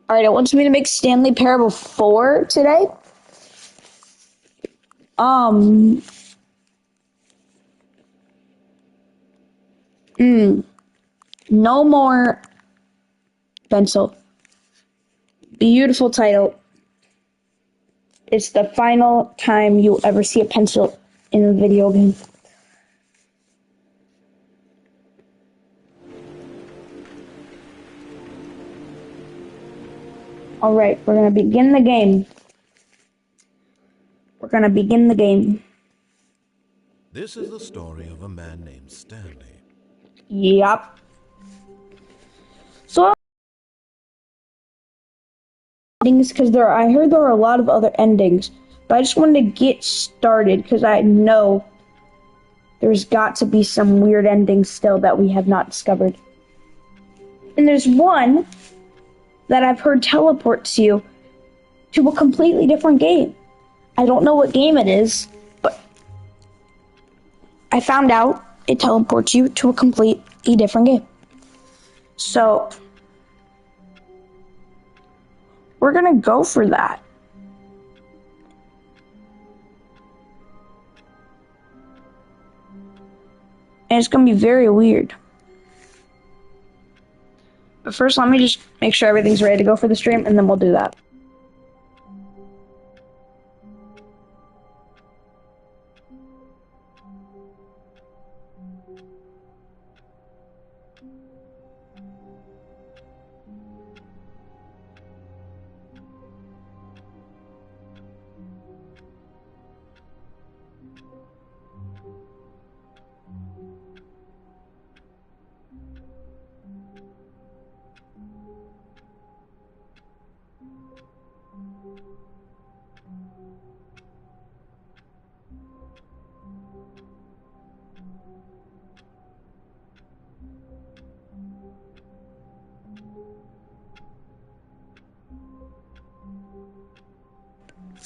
Alright, it wants me to make Stanley Parable 4 today. Um, no more pencil. Beautiful title. It's the final time you'll ever see a pencil in a video game. Alright, we're gonna begin the game. We're gonna begin the game. This is the story of a man named Stanley. Yup. So endings because I heard there are a lot of other endings, but I just wanted to get started because I know there's got to be some weird endings still that we have not discovered. And there's one that I've heard teleports you to a completely different game. I don't know what game it is, but I found out it teleports you to a completely different game. So we're gonna go for that. And it's gonna be very weird. But first, let me just make sure everything's ready to go for the stream, and then we'll do that.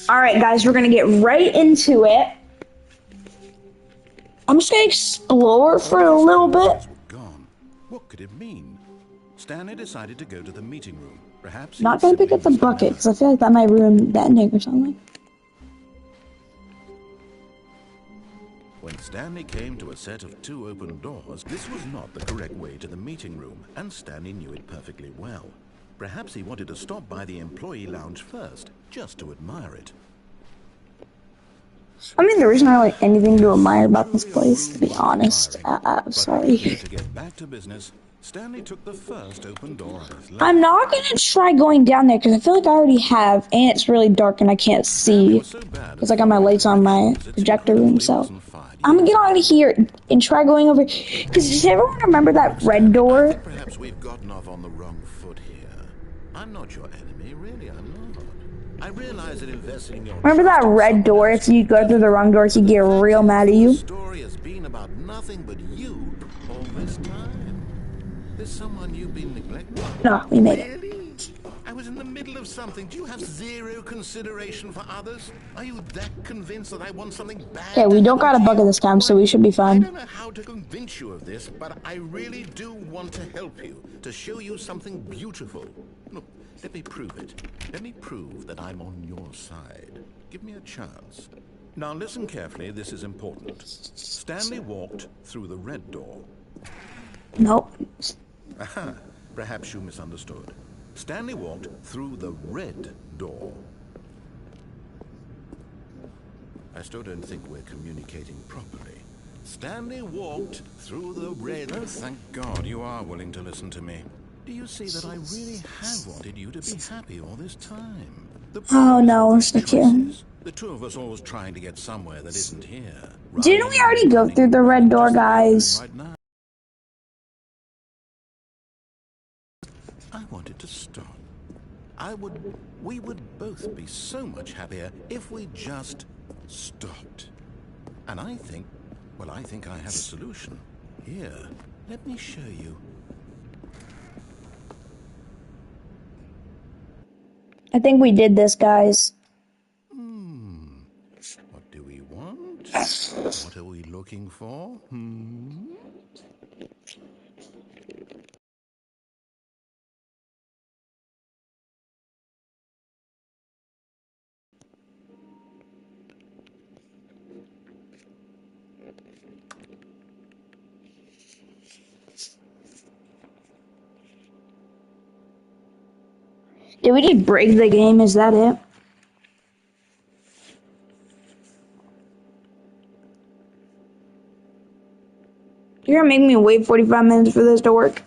Alright guys, we're gonna get right into it. I'm just gonna explore for a little bit. Gone. What could it mean? Stanley decided to go to the meeting room. Perhaps Not gonna pick up the bucket, because I feel like that might ruin the ending or something. When Stanley came to a set of 2 open doors, this was not the correct way to the meeting room, and Stanley knew it perfectly well. Perhaps he wanted to stop by the employee lounge first, just to admire it. I mean, there isn't really anything to admire about this place, to be honest. I'm sorry. To get back to business, Stanley took the first open door on his left. I'm not gonna try going down there, because I feel like I already have, and it's really dark and I can't see. Because I got my lights on my projector room, so I'm gonna get out of here and try going over. Because does everyone remember that red door? Perhaps we've gotten off on the wrong foot here. I'm not your enemy, really, I'm not. I realize that investing in your Remember that red door? If you go through the wrong door, he'd get real mad at you. The story has been about nothing but you all this time. There's someone you've been neglecting. No, we made it. Really? I was in the middle of something. Do you have zero consideration for others? Are you that convinced that I want something bad? Okay, we don't got a bucket this time, so we should be I fine. don't know how to convince you of this, but I really do want to help you, to show you something beautiful. Look, let me prove it. Let me prove that I'm on your side. Give me a chance. Now listen carefully, this is important. Stanley walked through the red door. Nope. Aha, perhaps you misunderstood. Stanley walked through the red door. I still don't think we're communicating properly. Stanley walked through the red... Oh, thank God you are willing to listen to me. Do you see that I really have wanted you to be happy all this time? Oh no, it's not here. The two of us always trying to get somewhere that isn't here. Didn't we already go through the red door, guys? Right now. I wanted to stop. We would both be so much happier if we just stopped. And I think I have a solution. Here, let me show you. I think we did this, guys. What do we want? What are we looking for? Did we just break the game? Is that it? You're gonna make me wait 45 minutes for this to work?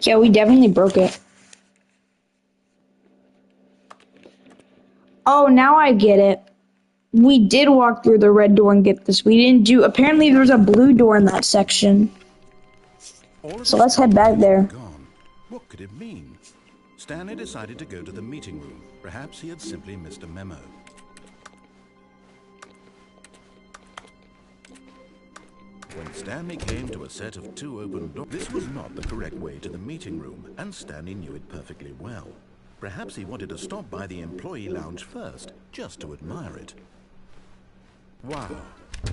Yeah, we definitely broke it. Oh, now I get it. We did walk through the red door and get this. We didn't do. Apparently, there's a blue door in that section. So let's head back there. Gone. What could it mean? Stanley decided to go to the meeting room. Perhaps he had simply missed a memo. When Stanley came to a set of 2 open doors, this was not the correct way to the meeting room, and Stanley knew it perfectly well. Perhaps he wanted to stop by the employee lounge first, just to admire it. Wow,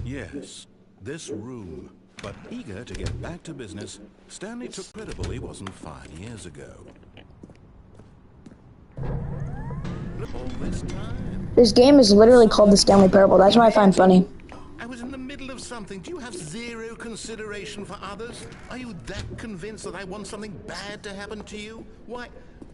yes, this room. But eager to get back to business, Stanley took credible he wasn't 5 years ago. All this time. This game is literally called the Stanley Parable. That's what I find funny. I was in the middle of something. Do you have zero consideration for others? Are you that convinced that I want something bad to happen to you? Why,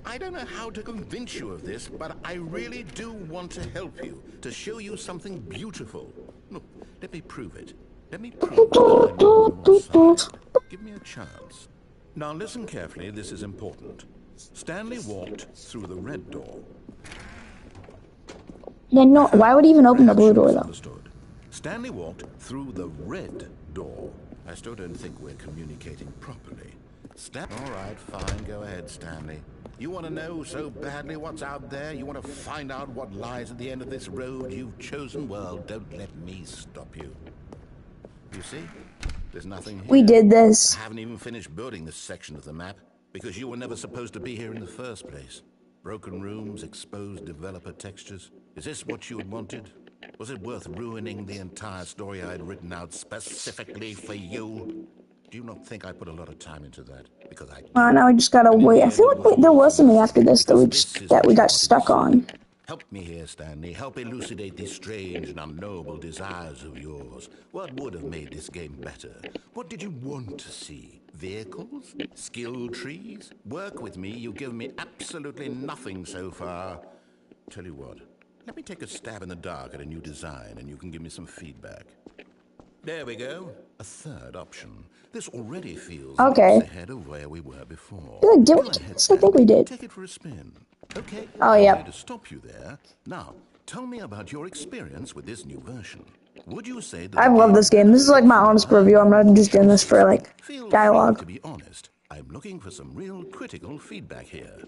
I don't know how to convince you of this, but I really do want to help you, to show you something beautiful. Look, let me prove it. Let me prove that I'm on your side. Give me a chance. Now listen carefully, this is important. Stanley walked through the red door. Then no, why would he even open the blue door though? Stanley walked through the red door. I still don't think we're communicating properly. All right, fine, go ahead, Stanley. You want to know so badly what's out there? You want to find out what lies at the end of this road you've chosen? Well, don't let me stop you. You see? There's nothing here. We did this. I haven't even finished building this section of the map because you were never supposed to be here in the first place. Broken rooms, exposed developer textures. Is this what you had wanted? Was it worth ruining the entire story I had written out specifically for you? Do you not think I put a lot of time into that? Because I Now we just gotta wait. I feel like there was something after this that we got stuck on. Help me here, Stanley. Help elucidate these strange and unknowable desires of yours. What would have made this game better? What did you want to see? Vehicles? Skill trees? Work with me. You've given me absolutely nothing so far. Tell you what, let me take a stab in the dark at a new design and you can give me some feedback. There we go. A third option. This already feels ahead of where we were before. Did we do this? I think we did. Take it for a spin. Okay. Oh, yeah. To stop you there. Now, tell me about your experience with this new version. Would you say that I love this game. This is like my honest review. I'm not just doing this for like dialogue. To be honest, I'm looking for some real critical feedback here.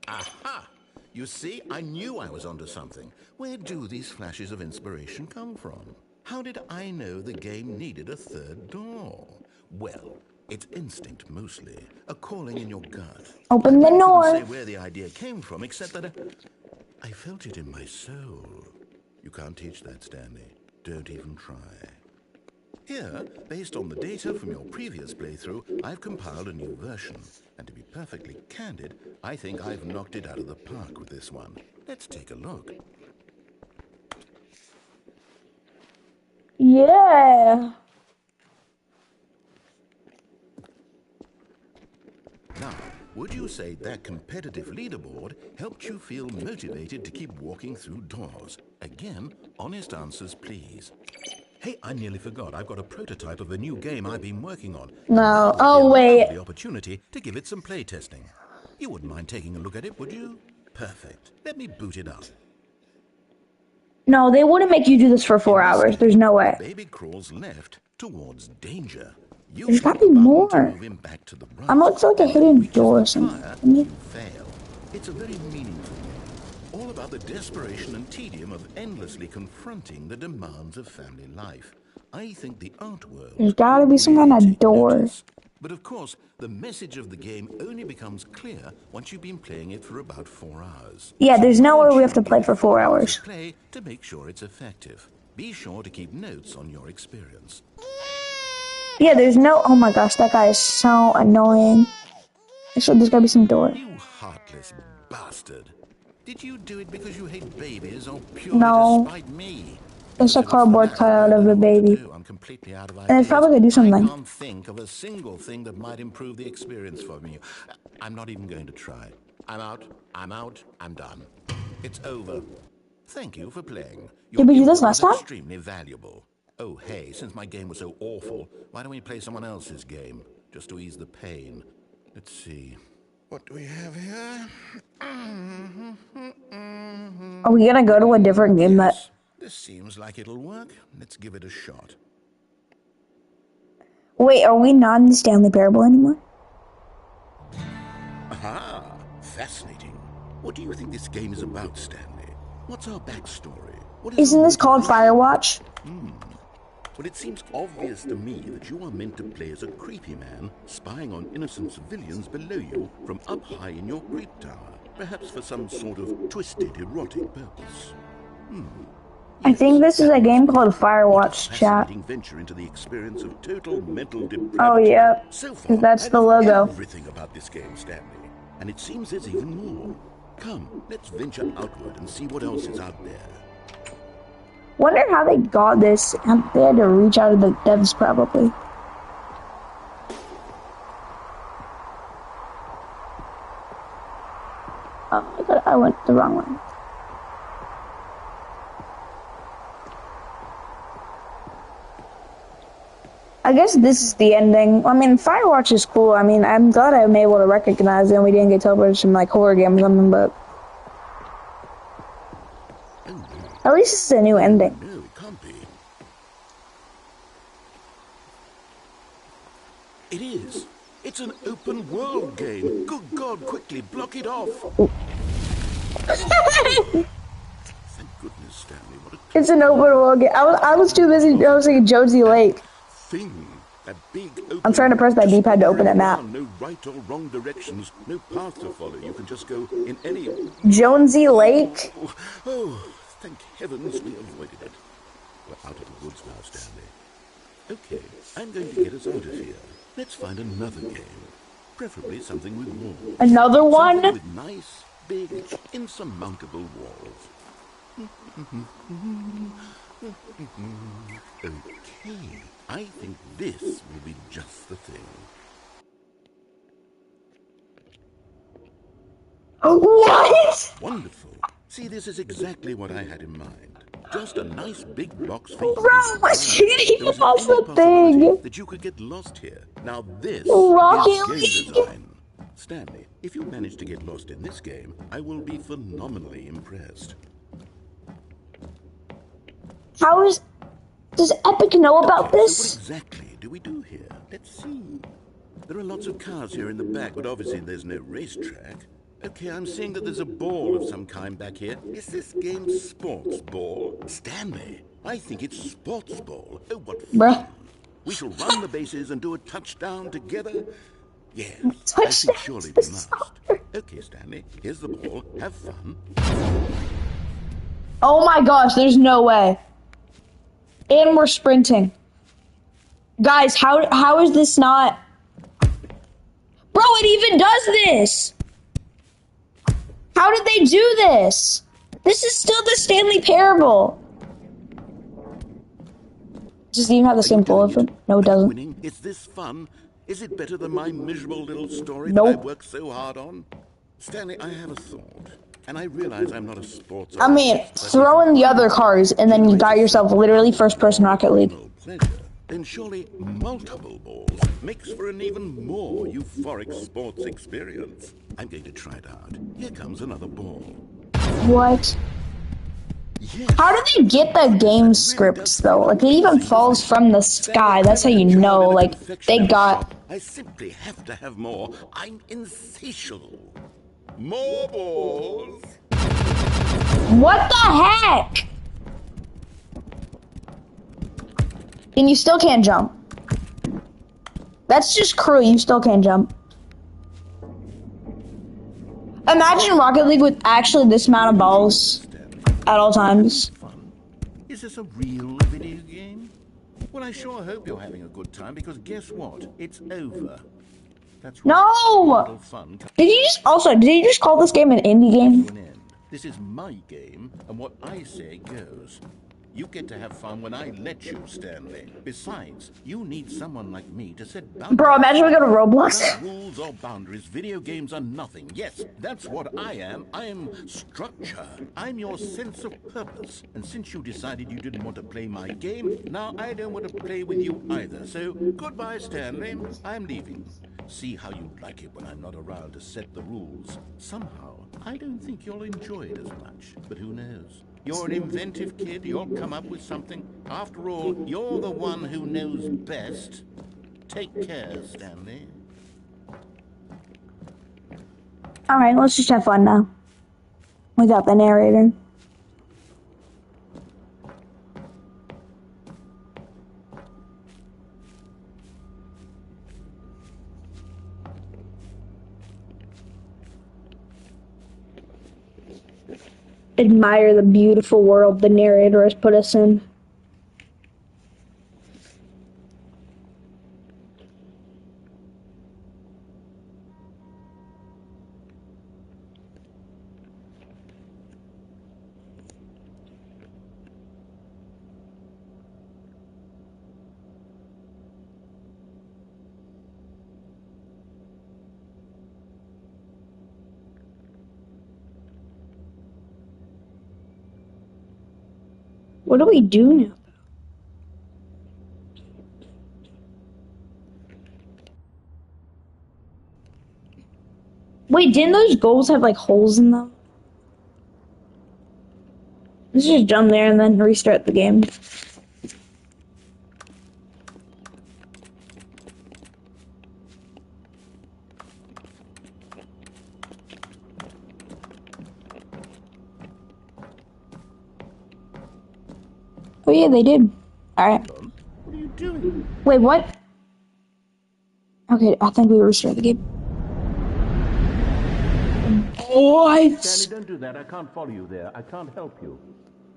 Aha! You see, I knew I was onto something. Where do these flashes of inspiration come from? How did I know the game needed a third door? Well, it's instinct mostly, a calling in your gut. Open the door. I couldn't say where the idea came from, except that I felt it in my soul. You can't teach that, Stanley. Don't even try. Here, based on the data from your previous playthrough, I've compiled a new version. And to be perfectly candid, I think I've knocked it out of the park with this one. Let's take a look. Yeah. Now, would you say that competitive leaderboard helped you feel motivated to keep walking through doors? Again, honest answers, please. Hey, I nearly forgot. I've got a prototype of a new game I've been working on. No. Oh, wait. The opportunity to give it some play testing. You wouldn't mind taking a look at it, would you? Perfect. Let me boot it up. No, they wouldn't make you do this for 4 hours. There's no way. Baby crawls left towards danger. There's gotta be more. Back to the right. I'm looking for like a hidden door or something. You fail. It's a very meaningful game, all about the desperation and tedium of endlessly confronting the demands of family life. I think the art world There's gotta would be some really kind of take door. notice. But of course, the message of the game only becomes clear once you've been playing it for about 4 hours. Yeah, So there's I'll no way we have ensure to you play get for 4 4 hours hours. of play to make sure it's effective. Be sure to keep notes on your experience. Yeah, there's no. Oh my gosh, that guy is so annoying. So there's gotta be some door. You heartless bastard. Did you do it because you hate babies or purely No. to spite me? It's a Because if cardboard for that, cutout I of don't a know what to baby. do. I'm completely out of And it's ideas. probably gonna do I something. can't think of a single thing that might improve the experience for me. I'm not even going to try. I'm out. I'm out. I'm done. It's over. Thank you for playing. Your Did we do input this last was time? extremely valuable. Oh, hey, since my game was so awful, why don't we play someone else's game? Just to ease the pain. Let's see. What do we have here? Are we gonna go to a different game that... Yes, this seems like it'll work. Let's give it a shot. Wait, are we not in the Stanley Parable anymore? Aha! Fascinating. What do you think this game is about, Stanley? What's our backstory? What is Isn't our this called motivation? Firewatch? Well, it seems obvious to me that you are meant to play as a creepy man spying on innocent civilians below you from up high in your creep tower, perhaps for some sort of twisted erotic purpose. I think this is a game called Firewatch, chat. Fascinating venture into the experience of total mental depravity. Oh, yeah. So far, Because that's I the love logo. everything about this game, Stanley, and it seems there's even more. Come, let's venture outward and see what else is out there. Wonder how they got this. They had to reach out to the devs, probably. Oh, I went the wrong way. I guess this is the ending. I mean, Firewatch is cool. I mean, I'm glad I'm able to recognize it and we didn't get teleported from, like, horror game or something, but... At least this is a new ending. No, it can't be. It is. It's an open world game. Good God, quickly block it off. Thank goodness, Stanley. What a It's an open world game. I was too busy thinking Jonesy Lake. thing. That big open I'm trying to press that just D-pad to open that around, map. No right or wrong directions. No path to follow. You can just go in any... Jonesy Lake? Oh, thank heavens we avoided it. We're out of the woods now, Stanley. Okay, I'm going to get us out of here. Let's find another game. Preferably something with walls. Another one? Something with nice, big, insurmountable walls. Okay, I think this will be just the thing. What? Wonderful. See, this is exactly what I had in mind. Just a nice big box for you. Bro, what's hitting There isn't off any the possibility thing? that you could get lost here. Now this Rocket is League. game design. Stanley, if you manage to get lost in this game, I will be phenomenally impressed. How is... Does Epic know about So this? what exactly do we do here? Let's see. There are lots of cars here in the back, but obviously there's no racetrack. Okay, I'm seeing that there's a ball of some kind back here. Is this game sports ball? Stanley, I think it's sports ball. Oh, what fun. Bruh. We shall run the bases and do a touchdown together? Yes, I Touchdown. think surely we must. Okay, Stanley, here's the ball. Have fun. Oh my gosh, there's no way. And we're sprinting. Guys, how is this not... Bro, it even does this! How did they do this? This is still the Stanley Parable. Does it even have the same bullet for... No, it doesn't. Winning? Is this fun? Is it better than my miserable little story Nope. that I worked so hard on? Stanley, I have a thought. And I realize I'm not a sports... I mean, artist, but throw if in the other cars, and then you got yourself literally first-person Rocket League. no pleasure, then surely multiple balls makes for an even more euphoric sports experience. I'm going to try it out. Here comes another ball. What? Yes. How do they get the game scripts, though? Like, it even falls from the sky. That's how you know, like, they got... I simply have to have more. I'm insatiable. More balls. What the heck? And you still can't jump. That's just cruel. You still can't jump. Imagine Rocket League with actually this amount of balls at all times. Fun. Is this a real video game? Well, I sure hope you're having a good time, because guess what? It's over. That's right. No! Little fun Did you just call this game an indie game? to an end. This is my game, and what I say goes. You get to have fun when I let you, Stanley. Besides, you need someone like me to set boundaries. Bro, imagine we go to Roblox. Without rules or boundaries, video games are nothing. Yes, that's what I am. I am structure. I'm your sense of purpose. And since you decided you didn't want to play my game, now I don't want to play with you either. So, goodbye, Stanley. I'm leaving. See how you'd like it when I'm not around to set the rules. Somehow, I don't think you'll enjoy it as much. But who knows? You're an inventive kid. You'll come up with something. After all, you're the one who knows best. Take care, Stanley. Alright, let's just have fun now. Without the narrator. Admire the beautiful world the narrator has put us in. What do we do now? Wait, didn't those goals have like holes in them? Let's just jump there and then restart the game. Oh yeah, they did. Alright. What are you doing? Wait, what? Okay, I think we restart the game. What? Stanley, don't do that. I can't follow you there. I can't help you.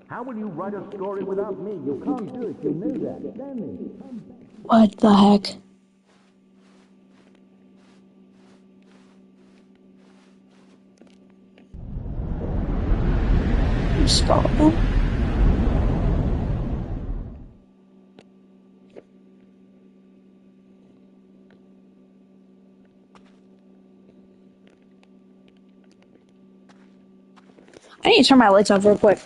How will you write a story without me? You can't do it. You know that. Stanley, come back. What the heck? Stop. I need to turn my lights off real quick.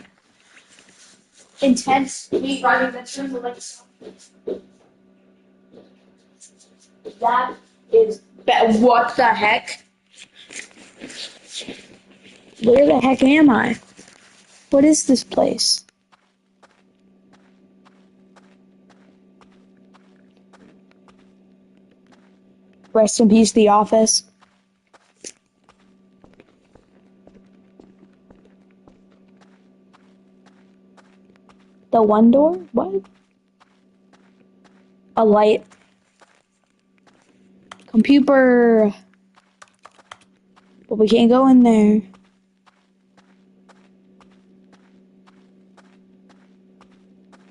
Intense heat driving that turns the lights off. That is bad. What the heck? Where the heck am I? What is this place? Rest in peace, The Office. The one door? What? A light. Computer. But we can't go in there.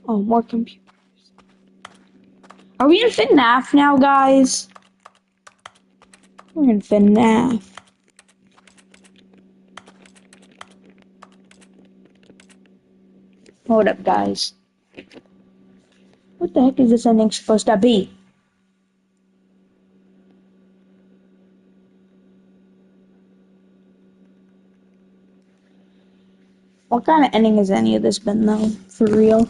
Oh, more computers. Are we in FNAF now, guys? We're in FNAF. Hold up, guys. What the heck is this ending supposed to be? What kind of ending has any of this been, though? For real?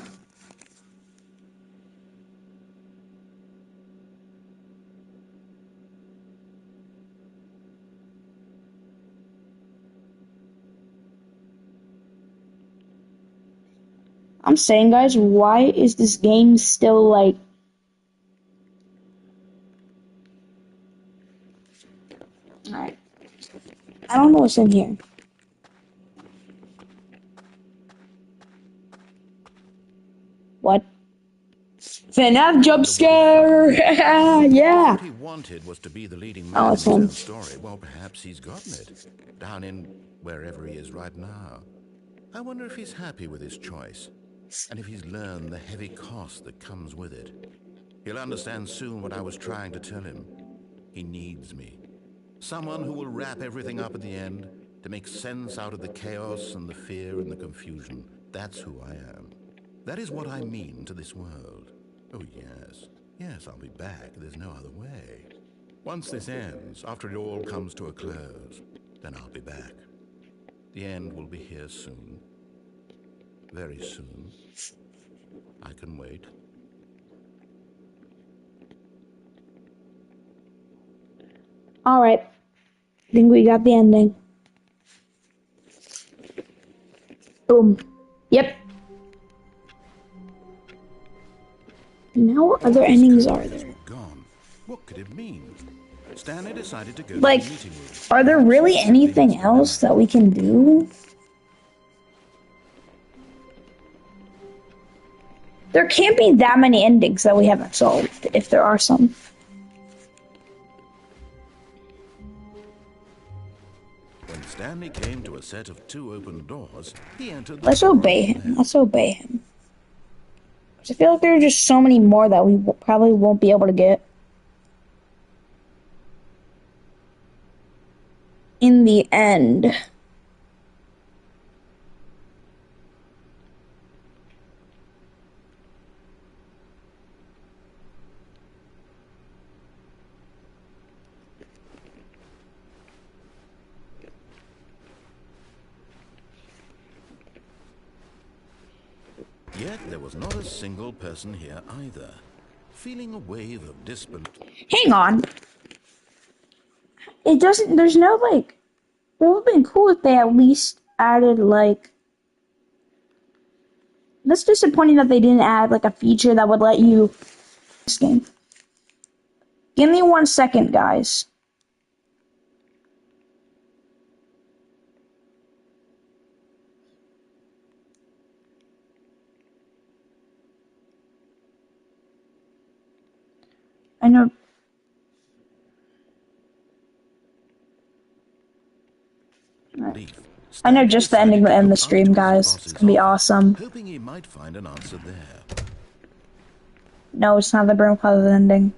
I'm saying, guys, why is this game still, like... Alright. I don't know what's in here. What? FNAF jump scare! Yeah! What he wanted was to be the leading Oh, man in it's his him. own story. Well, perhaps he's gotten it. Down in wherever he is right now. I wonder if he's happy with his choice. And if he's learned the heavy cost that comes with it. He'll understand soon what I was trying to tell him. He needs me. Someone who will wrap everything up at the end to make sense out of the chaos and the fear and the confusion. That's who I am. That is what I mean to this world. Oh, yes. Yes, I'll be back. There's no other way. Once this ends, after it all comes to a close, then I'll be back. The end will be here soon. Very soon. I can wait. Alright. I think we got the ending. Boom. Yep. Now what other endings are there? Gone. What could it mean? Stanley decided to go Like, to the meeting room. are there really anything else that we can do? There can't be that many endings that we haven't solved, if there are some. When Stanley came to a set of 2 open doors, he entered the Let's door obey on the him. Let's obey him. 'Cause I feel like there are just so many more that we probably won't be able to get. In the end. Yet there was not a single person here either. Feeling a wave of disbelief. Hang on. It doesn't, there's no like, it would have been cool if they at least added like, that's disappointing that they didn't add like a feature that would let you, this game. Give me 1 second, guys. I know. I know just the ending to end the stream, guys. It's gonna be awesome. Hoping he might find an answer there. No, it's not the grandfather's ending.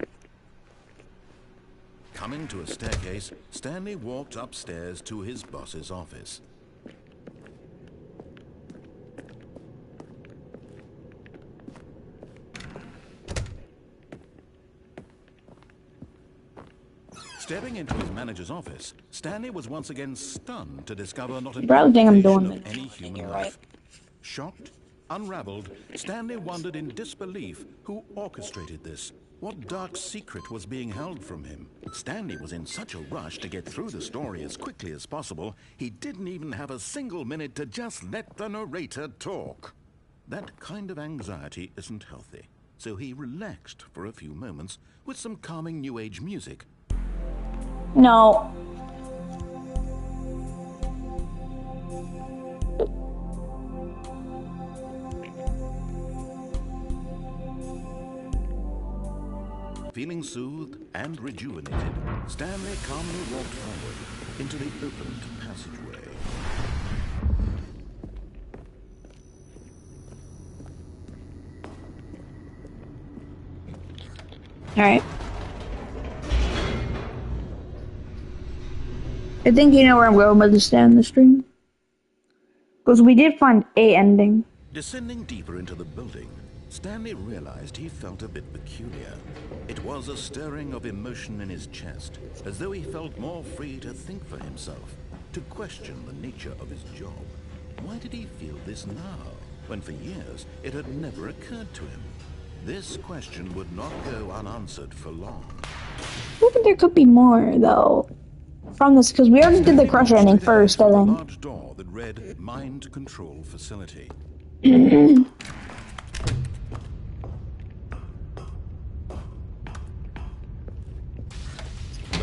Coming to a staircase, Stanley walked upstairs to his boss's office. Stepping into his manager's office, Stanley was once again stunned to discover not a Probably think I'm documentation doing of any human you're life. Shocked, unraveled, Stanley wondered in disbelief who orchestrated this. What dark secret was being held from him? Stanley was in such a rush to get through the story as quickly as possible, he didn't even have a single minute to just let the narrator talk. That kind of anxiety isn't healthy, so he relaxed for a few moments with some calming new age music. No. Feeling soothed and rejuvenated, Stanley calmly walked forward into the opened passageway. Alright. I think you know where I'm going with this down the stream. Because we did find a ending. Descending deeper into the building, Stanley realized he felt a bit peculiar. It was a stirring of emotion in his chest, as though he felt more free to think for himself, to question the nature of his job. Why did he feel this now, when for years it had never occurred to him? This question would not go unanswered for long. I think there could be more, though, from this, because we already did the Crusher ending first, I A think. large door that read Mind Control Facility. The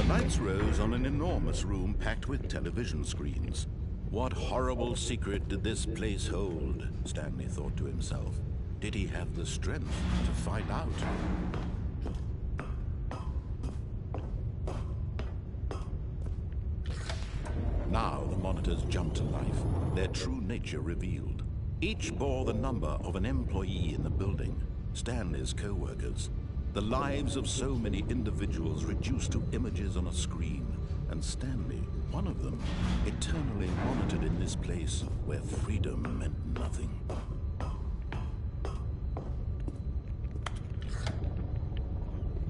lights rose on an enormous room packed with television screens. What horrible secret did this place hold? Stanley thought to himself. Did he have the strength to find out? Now the monitors jumped to life, their true nature revealed. Each bore the number of an employee in the building, Stanley's co-workers. The lives of so many individuals reduced to images on a screen, and Stanley, one of them, eternally monitored in this place where freedom meant nothing.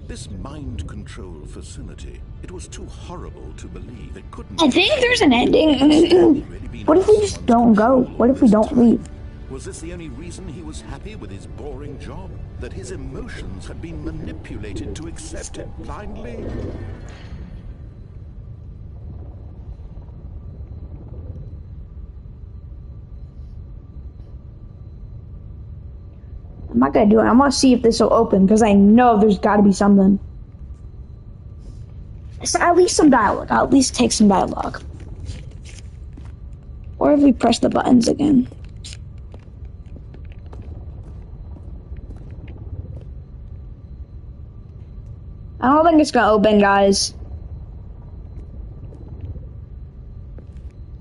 This mind control facility, it was too horrible to believe it couldn't. I think there's an ending. What if we just don't go? What if we don't leave? Was this the only reason he was happy with his boring job? That his emotions had been manipulated to accept it blindly? I'm not gonna do it. I'm gonna see if this will open because I know there's got to be something. So at least some dialogue. I'll at least take some dialogue. Or if we press the buttons again. I don't think it's gonna open, guys.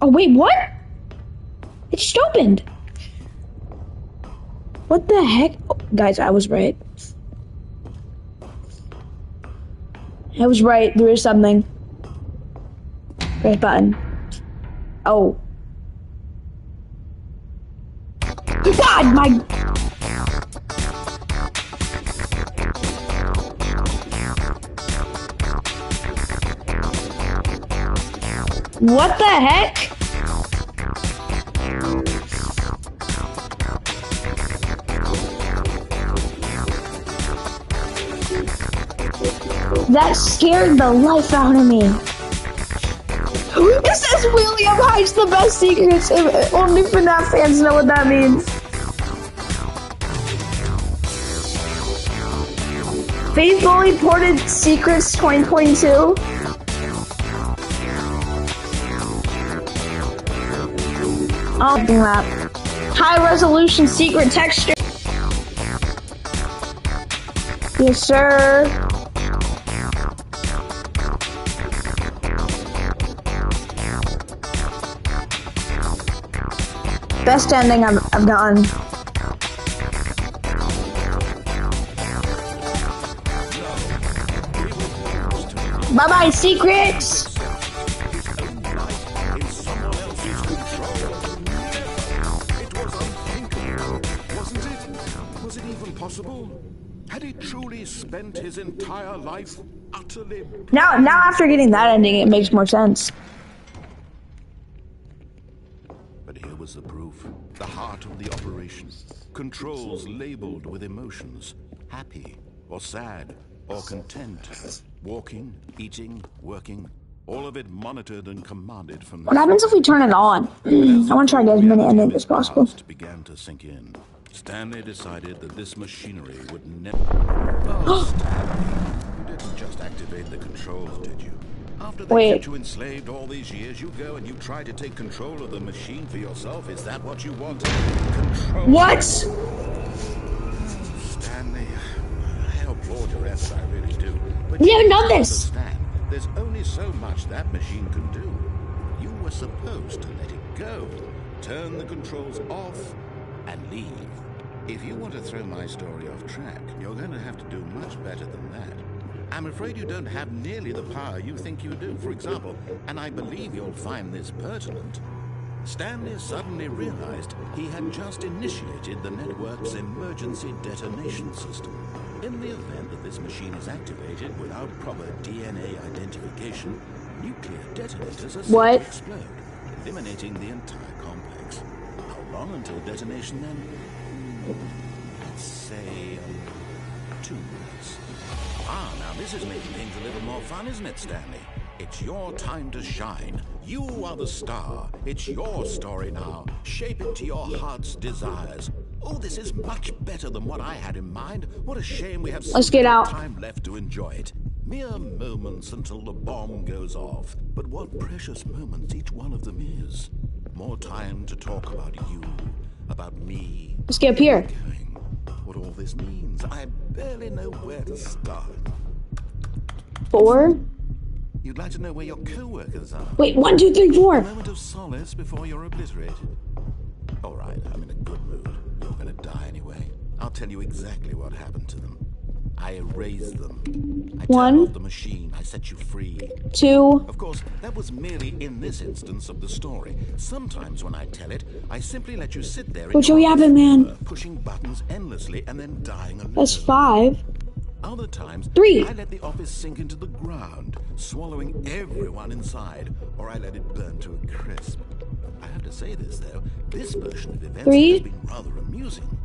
Oh wait, what? It just opened. What the heck? Oh, guys, I was right. I was right. There is something. Press button. Oh. God, my... What the heck? That scared the life out of me. It says William hides the best secrets. Only FNAF fans know what that means. Faithfully ported secrets 2022. Oh, that. High resolution secret texture. Yes, sir. Best ending I've gotten. Bye bye, secrets! Was it even possible? Had he truly spent his entire life utterly... Now after getting that ending, it makes more sense. But here was the proof. The heart of the operation. Controls labeled with emotions. Happy, or sad, or content. Walking, eating, working. All of it monitored and commanded from... What happens if we turn it on? I want to try to get as many endings as possible. Began to sink in. Stanley decided that this machinery would never... Oh, Stanley, you didn't just activate the controls, did you? After they kept you enslaved all these years, you go and you try to take control of the machine for yourself? Is that what you want? Control? What? Stanley, I applaud your effort, I really do. But we haven't done this. Understand, there's only so much that machine can do. You were supposed to let it go, turn the controls off, and leave. If you want to throw my story off track, you're going to have to do much better than that. I'm afraid you don't have nearly the power you think you do. For example, and I believe you'll find this pertinent, Stanley suddenly realized he had just initiated the network's emergency detonation system. In the event that this machine is activated without proper DNA identification, nuclear detonators are set to explode, eliminating the entire complex. How long until detonation then? Let's say 2 minutes. Ah, now this is making things a little more fun, isn't it, Stanley? It's your time to shine. You are the star. It's your story now. Shape it to your heart's desires. Oh, this is much better than what I had in mind. What a shame we have so little time left to enjoy it. Mere moments until the bomb goes off. But what precious moments each one of them is. More time to talk about you, about me. Let's get up here. Going. What all this means, I barely know where to start. 4. You'd like to know where your co-workers are? Wait, 1, 2, 3, 4. A moment of solace before you're obliterated. All right, I'm in a good mood. You're gonna die anyway. I'll tell you exactly what happened to them. I erased them. I 1. turned off the machine. I set you free. 2. Of course, that was merely in this instance of the story. Sometimes when I tell it, I simply let you sit there What should we happen, man? pushing buttons endlessly and then dying alone. That's 5. Other times, 3. I let the office sink into the ground, swallowing everyone inside, or I let it burn to a crisp. I have to say this, though, this version of events 3. has been rather amusing.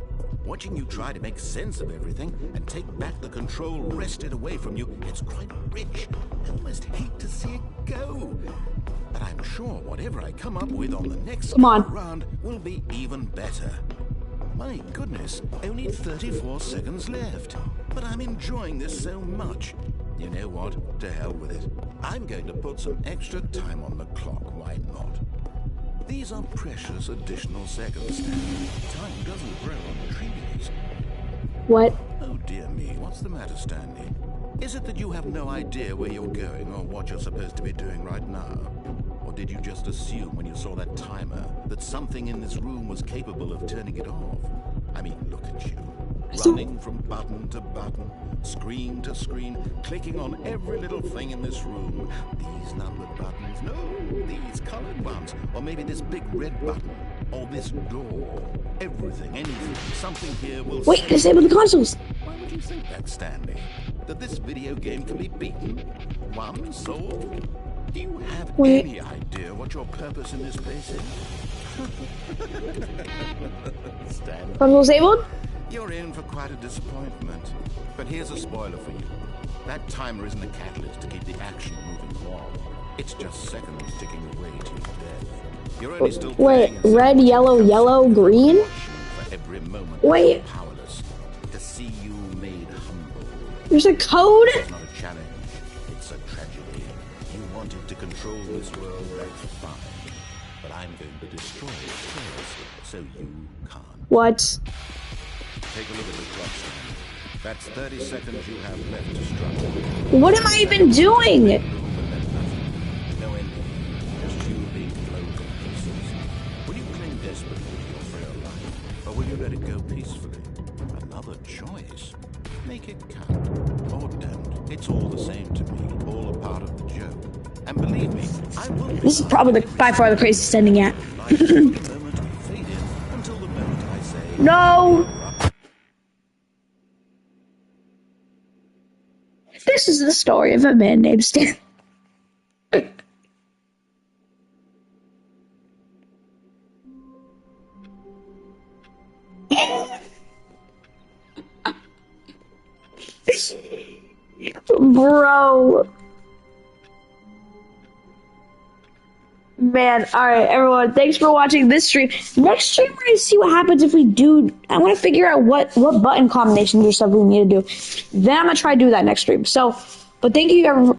Watching you try to make sense of everything and take back the control wrested away from you, it's quite rich. I almost hate to see it go. But I'm sure whatever I come up with on the next round will be even better. My goodness, only 34 seconds left. But I'm enjoying this so much. You know what? To hell with it. I'm going to put some extra time on the clock, why not? These are precious additional seconds. Time doesn't grow on trees. What? Oh dear me, what's the matter, Stanley? Is it that you have no idea where you're going or what you're supposed to be doing right now? Or did you just assume when you saw that timer that something in this room was capable of turning it off? I mean, look at you. Running from button to button, screen to screen, clicking on every little thing in this room. These numbered buttons, no, these colored ones. Or maybe this big red button, or this door. Everything, anything, something here will... Wait, disable the consoles. Why would you think that, Stanley? That this video game can be beaten? One solved? Do you have any idea what your purpose in this place is? Stanley. Consoles disabled? You're in for quite a disappointment. But here's a spoiler for you. That timer isn't a catalyst to keep the action moving along. It's just seconds ticking away to your death. You're only still Wait, red, yellow, yellow, green? For every moment wait. Powerless. To see you made humble. There's a code? It's not a challenge. It's a tragedy. You wanted to control this world, that's fine. But I'm going to destroy it first, so you can't. What? Take a look at the clock, Stanley. That's 30 seconds you have left to struggle. What am I even doing? No ending. Just you being blown to pieces. Will you cling desperately to your frail life, or will you let it go peacefully? Another choice. Make it count, or don't. It's all the same to me. All a part of the joke. And believe me, I will. This is probably by far the craziest ending yet. No! This is the story of a man named Stanley. Bro. Man, alright, everyone, thanks for watching this stream. Next stream, we're gonna see what happens if we do... I want to figure out what button combinations or stuff we need to do. Then I'm gonna try to do that next stream. So, but thank you, everyone.